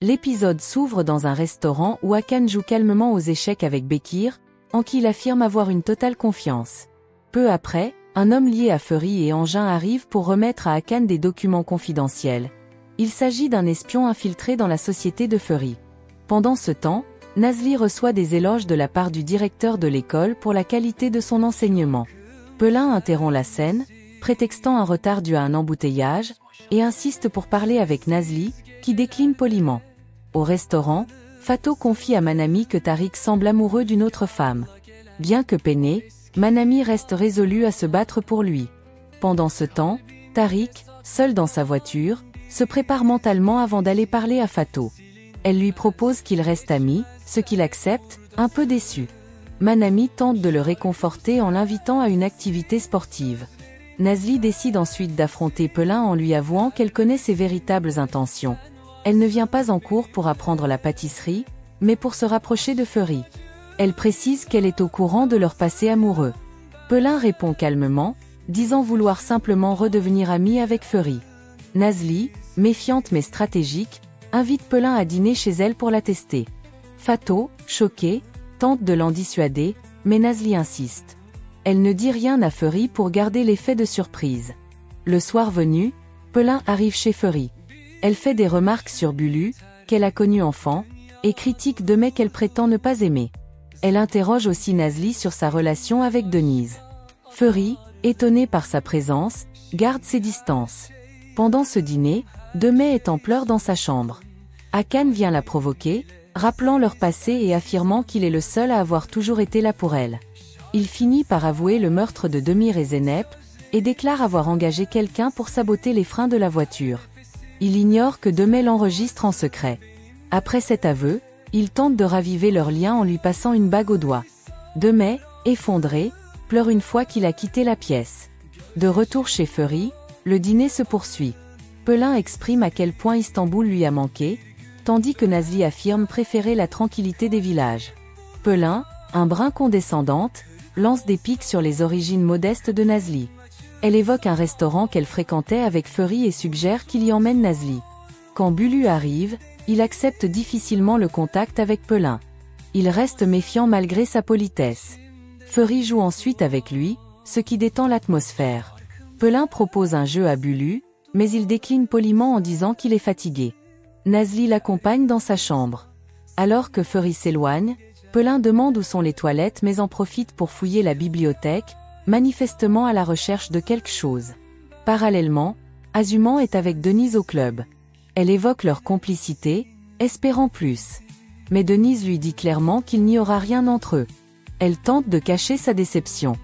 L'épisode s'ouvre dans un restaurant où Hakan joue calmement aux échecs avec Bekir, en qui il affirme avoir une totale confiance. Peu après, un homme lié à Fury et Engin arrive pour remettre à Hakan des documents confidentiels. Il s'agit d'un espion infiltré dans la société de Fury. Pendant ce temps, Nazli reçoit des éloges de la part du directeur de l'école pour la qualité de son enseignement. Pelin interrompt la scène, prétextant un retard dû à un embouteillage, et insiste pour parler avec Nazli, qui décline poliment. Au restaurant, Fato confie à Manami que Tariq semble amoureux d'une autre femme. Bien que peiné, Manami reste résolu à se battre pour lui. Pendant ce temps, Tariq, seul dans sa voiture, se prépare mentalement avant d'aller parler à Fato. Elle lui propose qu'il reste amis, ce qu'il accepte, un peu déçu. Manami tente de le réconforter en l'invitant à une activité sportive. Nazli décide ensuite d'affronter Pelin en lui avouant qu'elle connaît ses véritables intentions. Elle ne vient pas en cours pour apprendre la pâtisserie, mais pour se rapprocher de Fury. Elle précise qu'elle est au courant de leur passé amoureux. Pelin répond calmement, disant vouloir simplement redevenir amie avec Fury. Nazli, méfiante mais stratégique, invite Pelin à dîner chez elle pour la tester. Fato, choquée, tente de l'en dissuader, mais Nazli insiste. Elle ne dit rien à Fury pour garder l'effet de surprise. Le soir venu, Pelin arrive chez Fury. Elle fait des remarques sur Bulu, qu'elle a connu enfant, et critique deux mecs qu'elle prétend ne pas aimer. Elle interroge aussi Nazli sur sa relation avec Denise. Fury, étonné par sa présence, garde ses distances. Pendant ce dîner, Demey est en pleurs dans sa chambre. Hakan vient la provoquer, rappelant leur passé et affirmant qu'il est le seul à avoir toujours été là pour elle. Il finit par avouer le meurtre de Demir et Zeynep, et déclare avoir engagé quelqu'un pour saboter les freins de la voiture. Il ignore que Demey l'enregistre en secret. Après cet aveu, il tente de raviver leur lien en lui passant une bague au doigt. Demey, effondré, pleure une fois qu'il a quitté la pièce. De retour chez Fury, le dîner se poursuit. Pelin exprime à quel point Istanbul lui a manqué, tandis que Nazli affirme préférer la tranquillité des villages. Pelin, un brin condescendante, lance des piques sur les origines modestes de Nazli. Elle évoque un restaurant qu'elle fréquentait avec Fury et suggère qu'il y emmène Nazli. Quand Bulu arrive, il accepte difficilement le contact avec Pelin. Il reste méfiant malgré sa politesse. Fury joue ensuite avec lui, ce qui détend l'atmosphère. Pelin propose un jeu à Bulu, mais il décline poliment en disant qu'il est fatigué. Nazli l'accompagne dans sa chambre. Alors que Fury s'éloigne, Pelin demande où sont les toilettes mais en profite pour fouiller la bibliothèque, manifestement à la recherche de quelque chose. Parallèlement, Azuman est avec Denise au club. Elle évoque leur complicité, espérant plus. Mais Denise lui dit clairement qu'il n'y aura rien entre eux. Elle tente de cacher sa déception.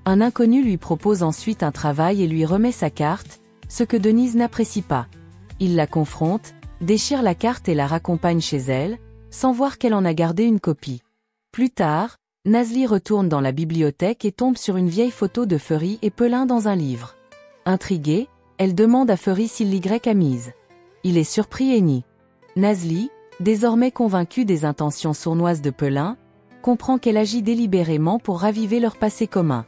Un inconnu lui propose ensuite un travail et lui remet sa carte, ce que Denise n'apprécie pas. Il la confronte, déchire la carte et la raccompagne chez elle, sans voir qu'elle en a gardé une copie. Plus tard, Nazli retourne dans la bibliothèque et tombe sur une vieille photo de Fury et Pelin dans un livre. Intriguée, elle demande à Fury s'il l'y a mise. Il est surpris et nie. Nazli, désormais convaincue des intentions sournoises de Pelin, comprend qu'elle agit délibérément pour raviver leur passé commun.